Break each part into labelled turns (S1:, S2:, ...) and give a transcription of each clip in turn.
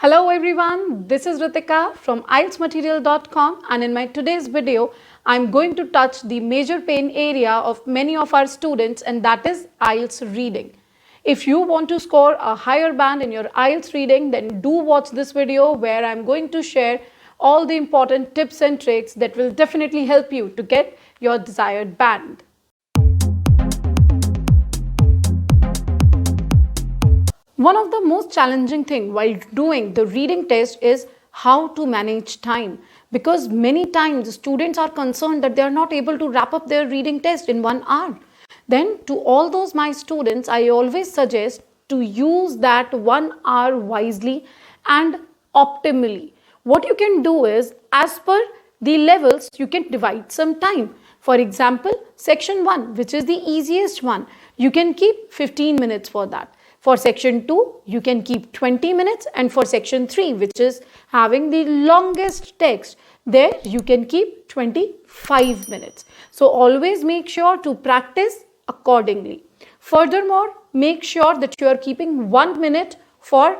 S1: Hello everyone, this is Ritika from IELTSmaterial.com, and in my today's video, I'm going to touch the major pain area of many of our students, and that is IELTS reading. If you want to score a higher band in your IELTS reading, then do watch this video where I'm going to share all the important tips and tricks that will definitely help you to get your desired band. One of the most challenging things while doing the reading test is how to manage time, because many times students are concerned that they are not able to wrap up their reading test in 1 hour. Then to all those my students, I always suggest to use that 1 hour wisely and optimally. What you can do is, as per the levels, you can divide some time. For example, section 1, which is the easiest one, you can keep 15 minutes for that. For section 2, you can keep 20 minutes, and for section 3, which is having the longest text, there you can keep 25 minutes. So always make sure to practice accordingly. Furthermore, make sure that you are keeping 1 minute for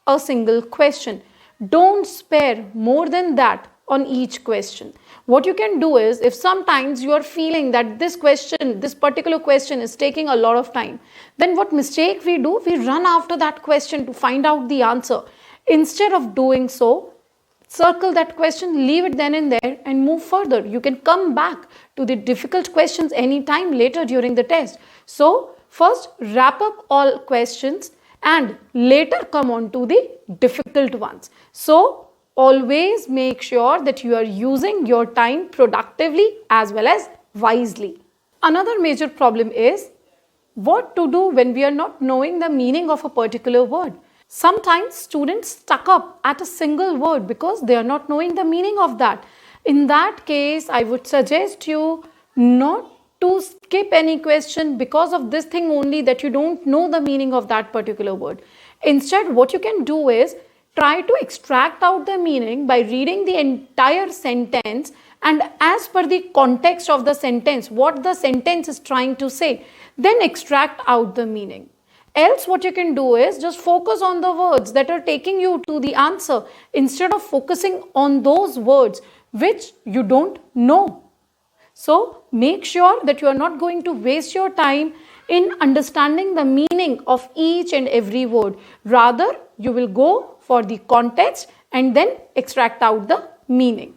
S1: a single question. Don't spare more than that on each question. What you can do is, if sometimes you are feeling that this particular question is taking a lot of time, then what mistake we do, we run after that question to find out the answer. Instead of doing so, circle that question, leave it then and there, and move further. You can come back to the difficult questions anytime later during the test. So first wrap up all questions and later come on to the difficult ones. So always make sure that you are using your time productively as well as wisely. Another major problem is what to do when we are not knowing the meaning of a particular word. Sometimes students stuck up at a single word because they are not knowing the meaning of that. In that case, I would suggest you not to skip any question because of this thing only, that you don't know the meaning of that particular word. Instead, what you can do is try to extract out the meaning by reading the entire sentence, and as per the context of the sentence, what the sentence is trying to say, then extract out the meaning. Else what you can do is just focus on the words that are taking you to the answer instead of focusing on those words which you don't know. So make sure that you are not going to waste your time in understanding the meaning of each and every word. Rather, you will go for the context and then extract out the meaning.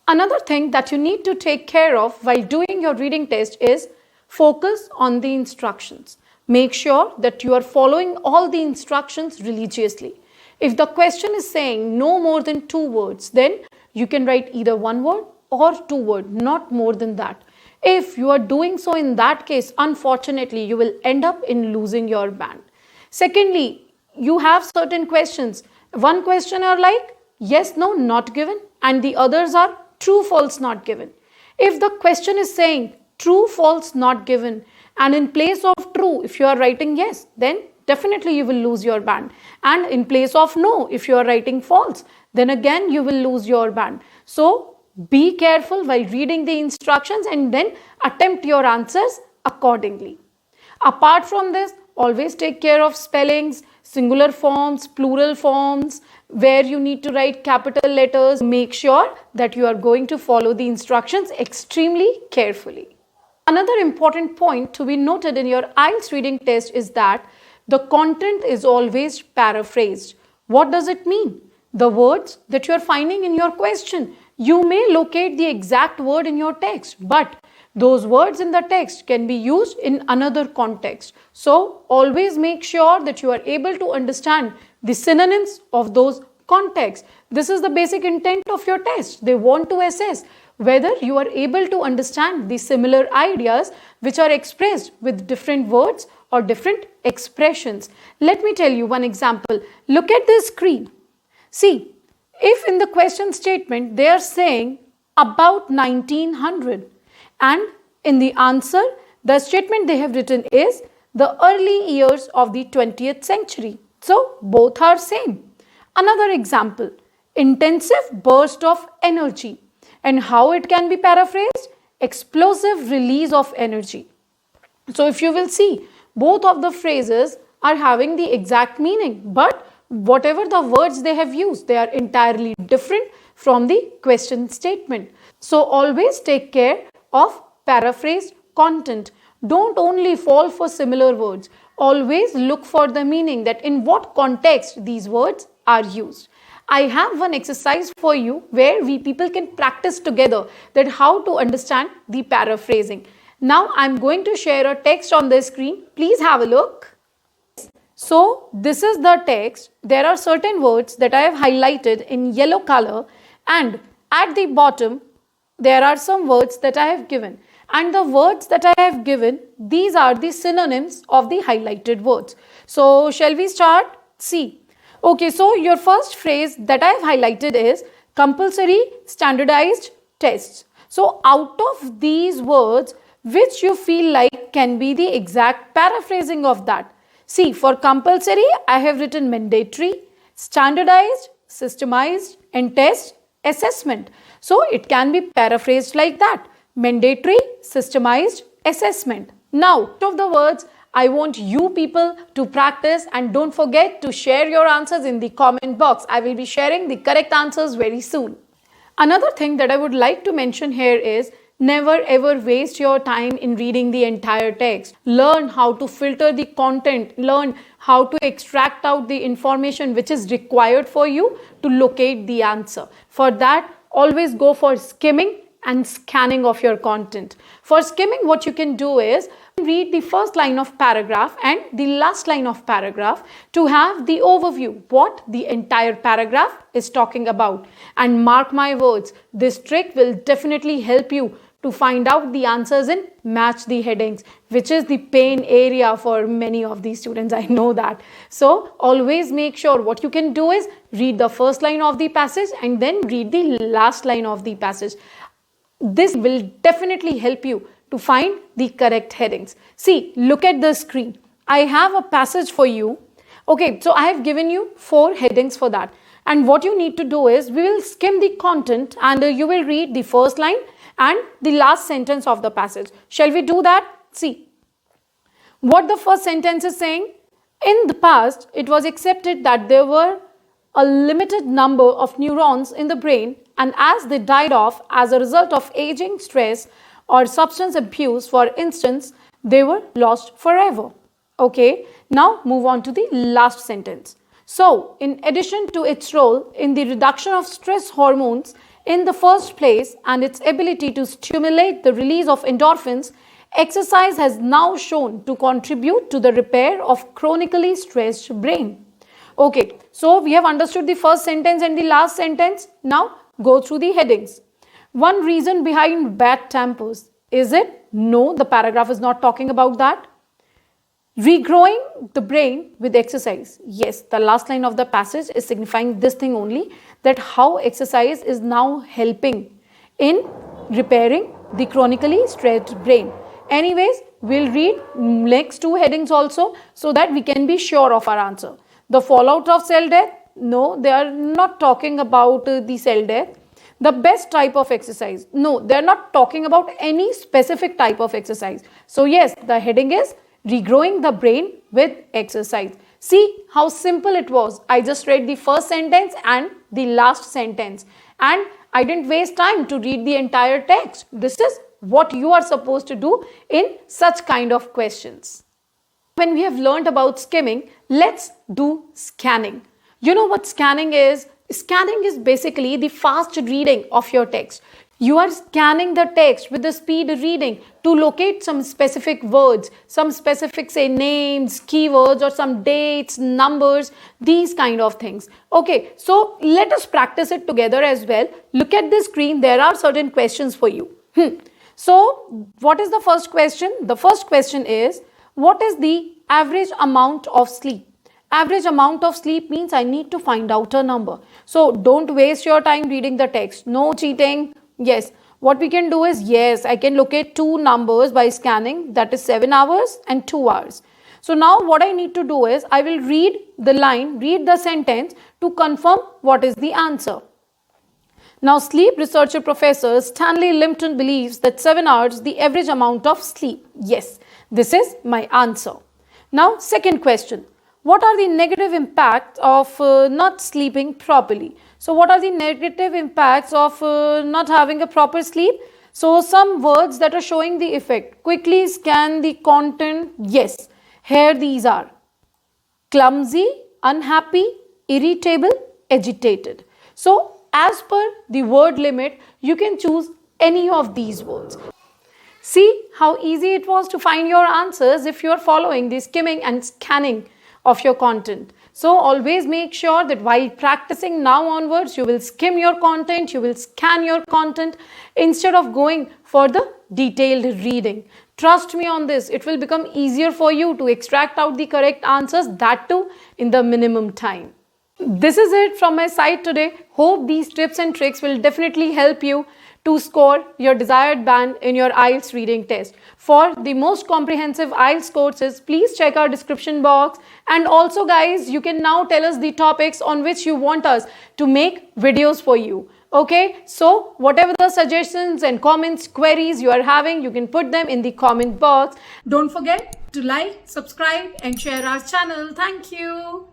S1: Another thing that you need to take care of while doing your reading test is focus on the instructions. Make sure that you are following all the instructions religiously. If the question is saying no more than 2 words, then you can write either 1 word or 2 words, not more than that. If you are doing so in that case, unfortunately, you will end up in losing your band. Secondly, you have certain questions. One question are like yes, no, not given, and the others are true, false, not given. If the question is saying true, false, not given, and in place of true, if you are writing yes, then definitely you will lose your band. And in place of no, if you are writing false, then again you will lose your band. So be careful while reading the instructions and then attempt your answers accordingly. Apart from this, always take care of spellings, singular forms, plural forms, where you need to write capital letters. Make sure that you are going to follow the instructions extremely carefully. Another important point to be noted in your IELTS reading test is that the content is always paraphrased. What does it mean? The words that you are finding in your question, you may locate the exact word in your text, but those words in the text can be used in another context. So always make sure that you are able to understand the synonyms of those contexts. This is the basic intent of your test. They want to assess whether you are able to understand the similar ideas which are expressed with different words or different expressions. Let me tell you one example. Look at this screen. See, if in the question statement they are saying about 1900, and in the answer the statement they have written is the early years of the 20th century. So both are same. Another example, intensive burst of energy, and how it can be paraphrased, explosive release of energy. So if you will see, both of the phrases are having the exact meaning, but whatever the words they have used, they are entirely different from the question statement. So always take care of paraphrased content. Don't only fall for similar words. Always look for the meaning, that in what context these words are used. I have one exercise for you where we people can practice together that how to understand the paraphrasing. Now I'm going to share a text on the screen. Please have a look. So this is the text. There are certain words that I have highlighted in yellow color, and at the bottom there are some words that I have given. And the words that I have given, these are the synonyms of the highlighted words. So shall we start? See. Okay, so your first phrase that I have highlighted is compulsory standardized tests. So out of these words, which you feel like can be the exact paraphrasing of that? See, for compulsory, I have written mandatory, standardized, systemized, and test, assessment. So it can be paraphrased like that. Mandatory, systemized, assessment. Now, of the words, I want you people to practice, and don't forget to share your answers in the comment box. I will be sharing the correct answers very soon. Another thing that I would like to mention here is never ever waste your time in reading the entire text. Learn how to filter the content. Learn how to extract out the information which is required for you to locate the answer. For that, always go for skimming and scanning of your content. For skimming, what you can do is read the first line of paragraph and the last line of paragraph to have the overview, what the entire paragraph is talking about. And mark my words, this trick will definitely help you to find out the answers and match the headings, which is the pain area for many of these students. I know that. So always make sure what you can do is read the first line of the passage and then read the last line of the passage. This will definitely help you to find the correct headings. See, look at the screen. I have a passage for you. Okay, so I have given you 4 headings for that. And what you need to do is, we will skim the content and you will read the first line and the last sentence of the passage. Shall we do that? See, what the first sentence is saying. In the past, it was accepted that there were a limited number of neurons in the brain, and as they died off as a result of aging, stress, or substance abuse, for instance, they were lost forever. Okay, now move on to the last sentence. So, in addition to its role in the reduction of stress hormones in the first place and its ability to stimulate the release of endorphins, exercise has now shown to contribute to the repair of chronically stressed brain. Okay, so we have understood the first sentence and the last sentence. Now go through the headings. One reason behind bad tempers. Is it? No, the paragraph is not talking about that. Regrowing the brain with exercise. Yes, the last line of the passage is signifying this thing only, that how exercise is now helping in repairing the chronically stressed brain. Anyways, we'll read next 2 headings also so that we can be sure of our answer. The fallout of cell death. No, they are not talking about the cell death. The best type of exercise. No, they are not talking about any specific type of exercise. So yes, the heading is regrowing the brain with exercise. See how simple it was. I just read the first sentence and the last sentence, and I didn't waste time to read the entire text. This is what you are supposed to do in such kind of questions. When we have learned about skimming, let's do scanning. You know what scanning is? Scanning is basically the fast reading of your text. You are scanning the text with the speed reading to locate some specific words, some specific say names, keywords, or some dates, numbers, these kind of things. Okay, so let us practice it together as well. Look at the screen. There are certain questions for you. So what is the first question? The first question is, what is the average amount of sleep? Average amount of sleep means I need to find out a number. So don't waste your time reading the text. No cheating. Yes, what we can do is, yes, I can locate 2 numbers by scanning, that is 7 hours and 2 hours. So now what I need to do is, I will read the line, read the sentence to confirm what is the answer. Now, sleep researcher Professor Stanley Limpton believes that 7 hours is the average amount of sleep. Yes, this is my answer. Now, second question. What are the negative impacts of not sleeping properly? So, what are the negative impacts of not having a proper sleep? So, some words that are showing the effect. Quickly scan the content. Yes, here these are: clumsy, unhappy, irritable, agitated. So, as per the word limit, you can choose any of these words. See how easy it was to find your answers if you are following the skimming and scanning of your content. So always make sure that while practicing now onwards, you will skim your content, you will scan your content instead of going for the detailed reading. Trust me on this, it will become easier for you to extract out the correct answers, that too in the minimum time. This is it from my side today. Hope these tips and tricks will definitely help you to score your desired band in your IELTS reading test. For the most comprehensive IELTS courses, please check our description box. And also guys, you can now tell us the topics on which you want us to make videos for you. Okay, so whatever the suggestions and comments, queries you are having, you can put them in the comment box. Don't forget to like, subscribe and share our channel. Thank you.